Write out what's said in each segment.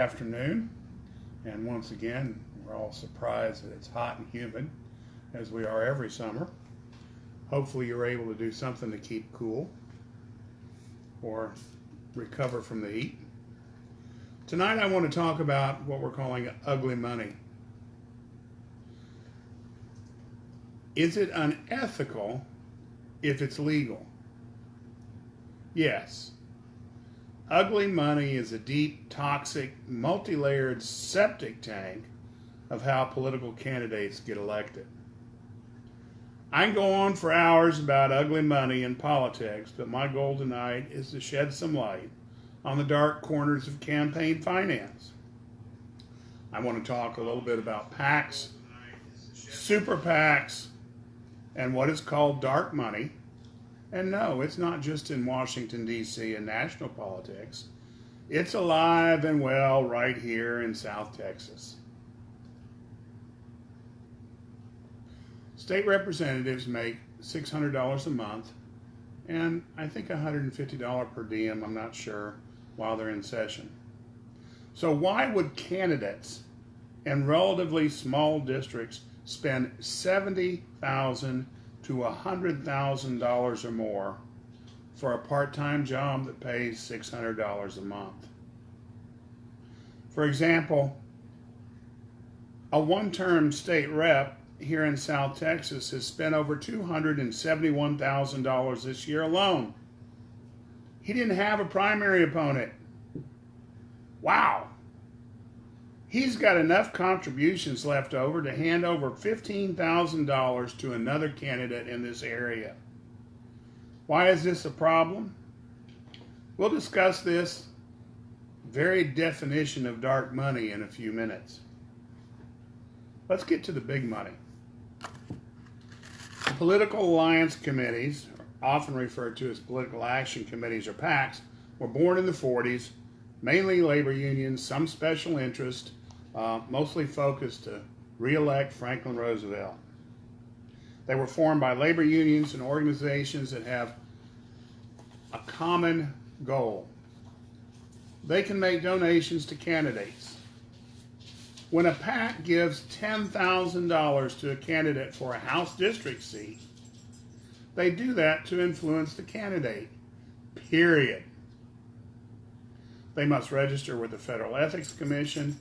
Afternoon, and once again we're all surprised that it's hot and humid as we are every summer. Hopefully you're able to do something to keep cool or recover from the heat. Tonight I want to talk about what we're calling ugly money. Is it unethical if it's legal? Yes. Ugly money is a deep, toxic, multi-layered septic tank of how political candidates get elected. I can go on for hours about ugly money in politics, but my goal tonight is to shed some light on the dark corners of campaign finance. I want to talk a little bit about PACS, SuperPACS, and what is called dark money. And no, it's not just in Washington, D.C. and national politics. It's alive and well right here in South Texas. State representatives make $600 a month, and I think $150 per diem, I'm not sure, while they're in session. So why would candidates in relatively small districts spend $70,000 to $100,000 or more for a part-time job that pays $600 a month? For example, a one-term state rep here in South Texas has spent over $271,000 this year alone. He didn't have a primary opponent. Wow. He's got enough contributions left over to hand over $15,000 to another candidate in this area. Why is this a problem? We'll discuss this very definition of dark money in a few minutes. Let's get to the big money. The political alliance committees, often referred to as political action committees or PACs, were born in the 40s, mainly labor unions, some special interest, mostly focused to re-elect Franklin Roosevelt. They were formed by labor unions and organizations that have a common goal. They can make donations to candidates. When a PAC gives $10,000 to a candidate for a House district seat, they do that to influence the candidate, period. They must register with the Federal Ethics Commission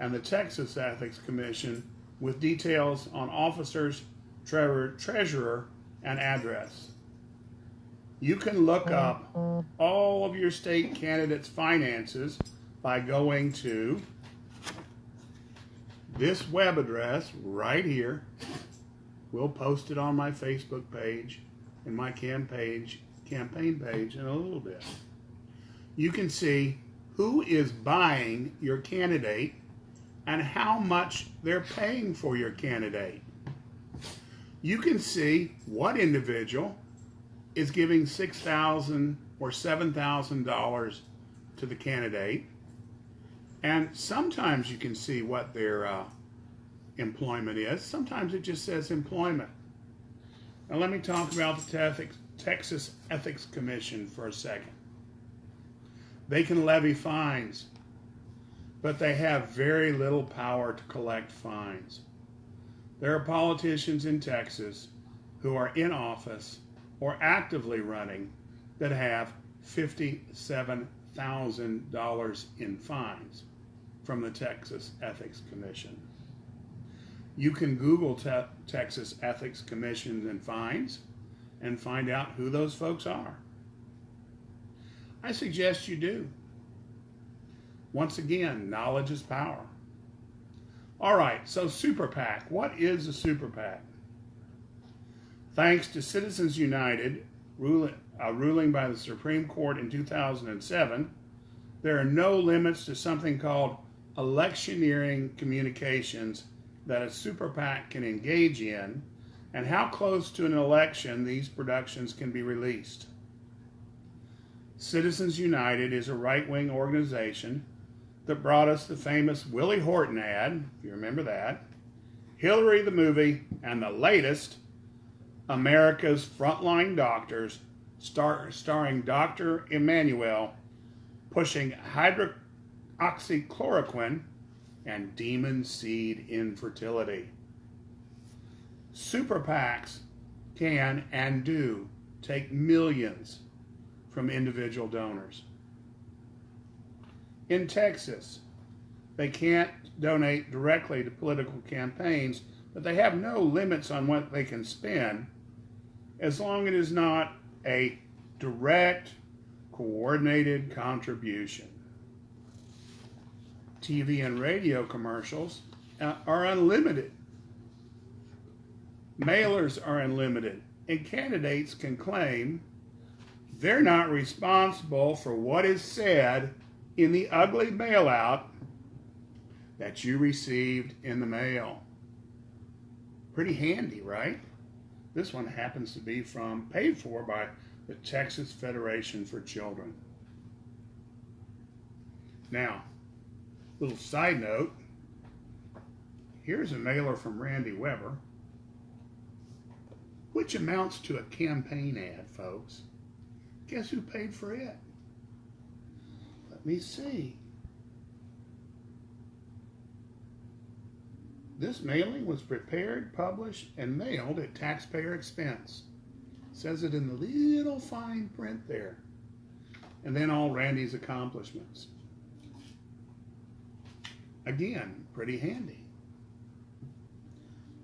and the Texas Ethics Commission with details on officers, treasurer, and address. You can look up all of your state candidates' finances by going to this web address right here. We'll post it on my Facebook page and my campaign page in a little bit. You can see who is buying your candidate and how much they're paying for your candidate. You can see what individual is giving $6,000 or $7,000 to the candidate, and sometimes you can see what their employment is. Sometimes it just says employment. Now let me talk about the Texas Ethics Commission for a second. They can levy fines, but they have very little power to collect fines. There are politicians in Texas who are in office or actively running that have $57,000 in fines from the Texas Ethics Commission. You can Google Texas Ethics Commissions and fines and find out who those folks are. I suggest you do. Once again, knowledge is power. All right, so SuperPAC. What is a SuperPAC? Thanks to Citizens United, ruling by the Supreme Court in 2007, there are no limits to something called electioneering communications that a SuperPAC can engage in and how close to an election these productions can be released. Citizens United is a right-wing organization that brought us the famous Willie Horton ad, if you remember that, Hillary the movie, and the latest, America's Frontline Doctors, starring Dr. Emmanuel, pushing oxychloroquine, and demon seed infertility. SuperPACs can and do take millions from individual donors. In Texas, they can't donate directly to political campaigns, but they have no limits on what they can spend as long as it is not a direct, coordinated contribution. TV and radio commercials are unlimited. Mailers are unlimited, and candidates can claim they're not responsible for what is said in the ugly mailout that you received in the mail. Pretty handy, right? This one happens to be paid for by the Texas Federation for Children. Now, little side note, here's a mailer from Randy Weber, which amounts to a campaign ad, folks. Guess who paid for it? Let me see. This mailing was prepared, published, and mailed at taxpayer expense. It says it in the little fine print there. And then all Randy's accomplishments. Again, pretty handy.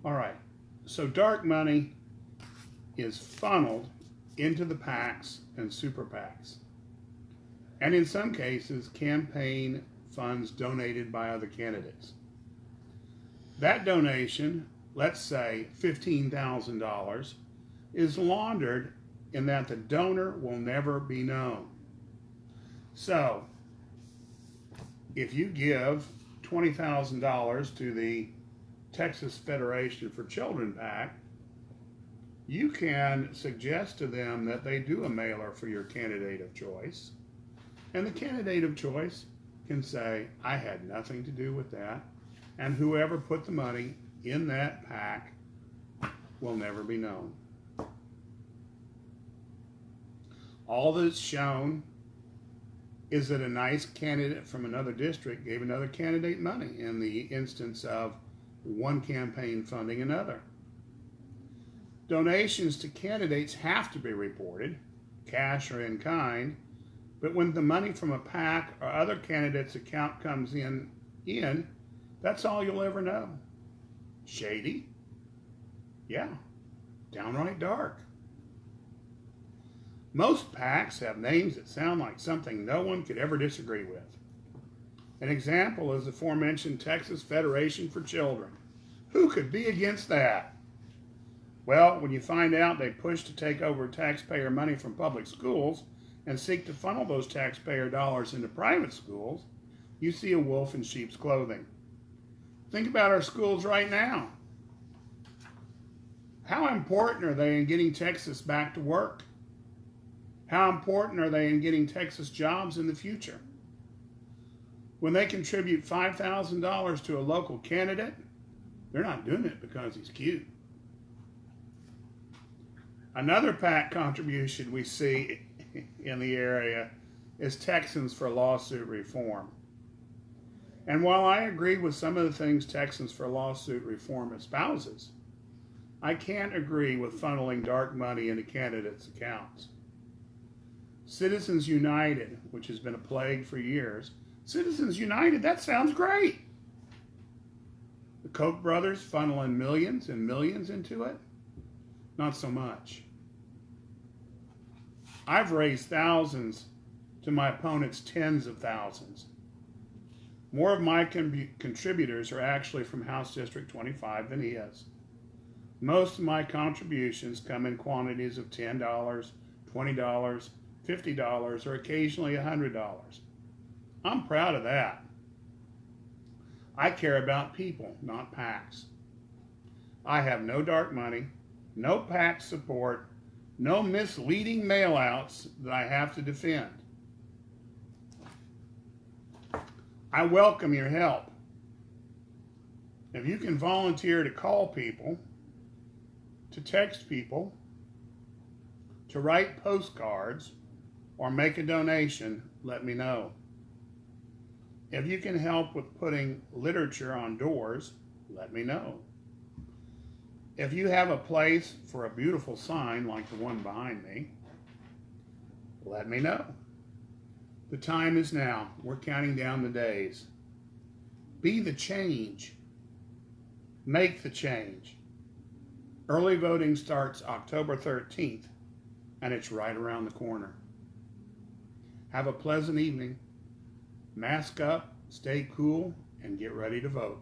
All right, so dark money is funneled into the PACs and SuperPACs. And in some cases, campaign funds donated by other candidates. That donation, let's say $15,000, is laundered in that the donor will never be known. So, if you give $20,000 to the Texas Federation for Children PAC, you can suggest to them that they do a mailer for your candidate of choice. And the candidate of choice can say, I had nothing to do with that. And whoever put the money in that PAC will never be known. All that's shown is that a nice candidate from another district gave another candidate money in the instance of one campaign funding another. Donations to candidates have to be reported, cash or in kind, but when the money from a PAC or other candidate's account comes in, that's all you'll ever know. Shady? Yeah, downright dark. Most PACs have names that sound like something no one could ever disagree with. An example is the aforementioned Texas Federation for Children. Who could be against that? Well, when you find out they push to take over taxpayer money from public schools and seek to funnel those taxpayer dollars into private schools, you see a wolf in sheep's clothing. Think about our schools right now. How important are they in getting Texas back to work? How important are they in getting Texas jobs in the future? When they contribute $5,000 to a local candidate, they're not doing it because he's cute. Another PAC contribution we see in the area is Texans for Lawsuit Reform. And while I agree with some of the things Texans for Lawsuit Reform espouses, I can't agree with funneling dark money into candidates' accounts. Citizens United, which has been a plague for years, Citizens United, that sounds great. The Koch brothers funneling millions and millions into it? Not so much. I've raised thousands to my opponent's tens of thousands. More of my contributors are actually from House District 25 than he is. Most of my contributions come in quantities of $10, $20, $50, or occasionally $100. I'm proud of that. I care about people, not PACs. I have no dark money, no PAC support, no misleading mailouts that I have to defend. I welcome your help. If you can volunteer to call people, to text people, to write postcards, or make a donation, let me know. If you can help with putting literature on doors, let me know. If you have a place for a beautiful sign like the one behind me, let me know. The time is now. We're counting down the days. Be the change. Make the change. Early voting starts October 13th, and it's right around the corner. Have a pleasant evening. Mask up, stay cool, and get ready to vote.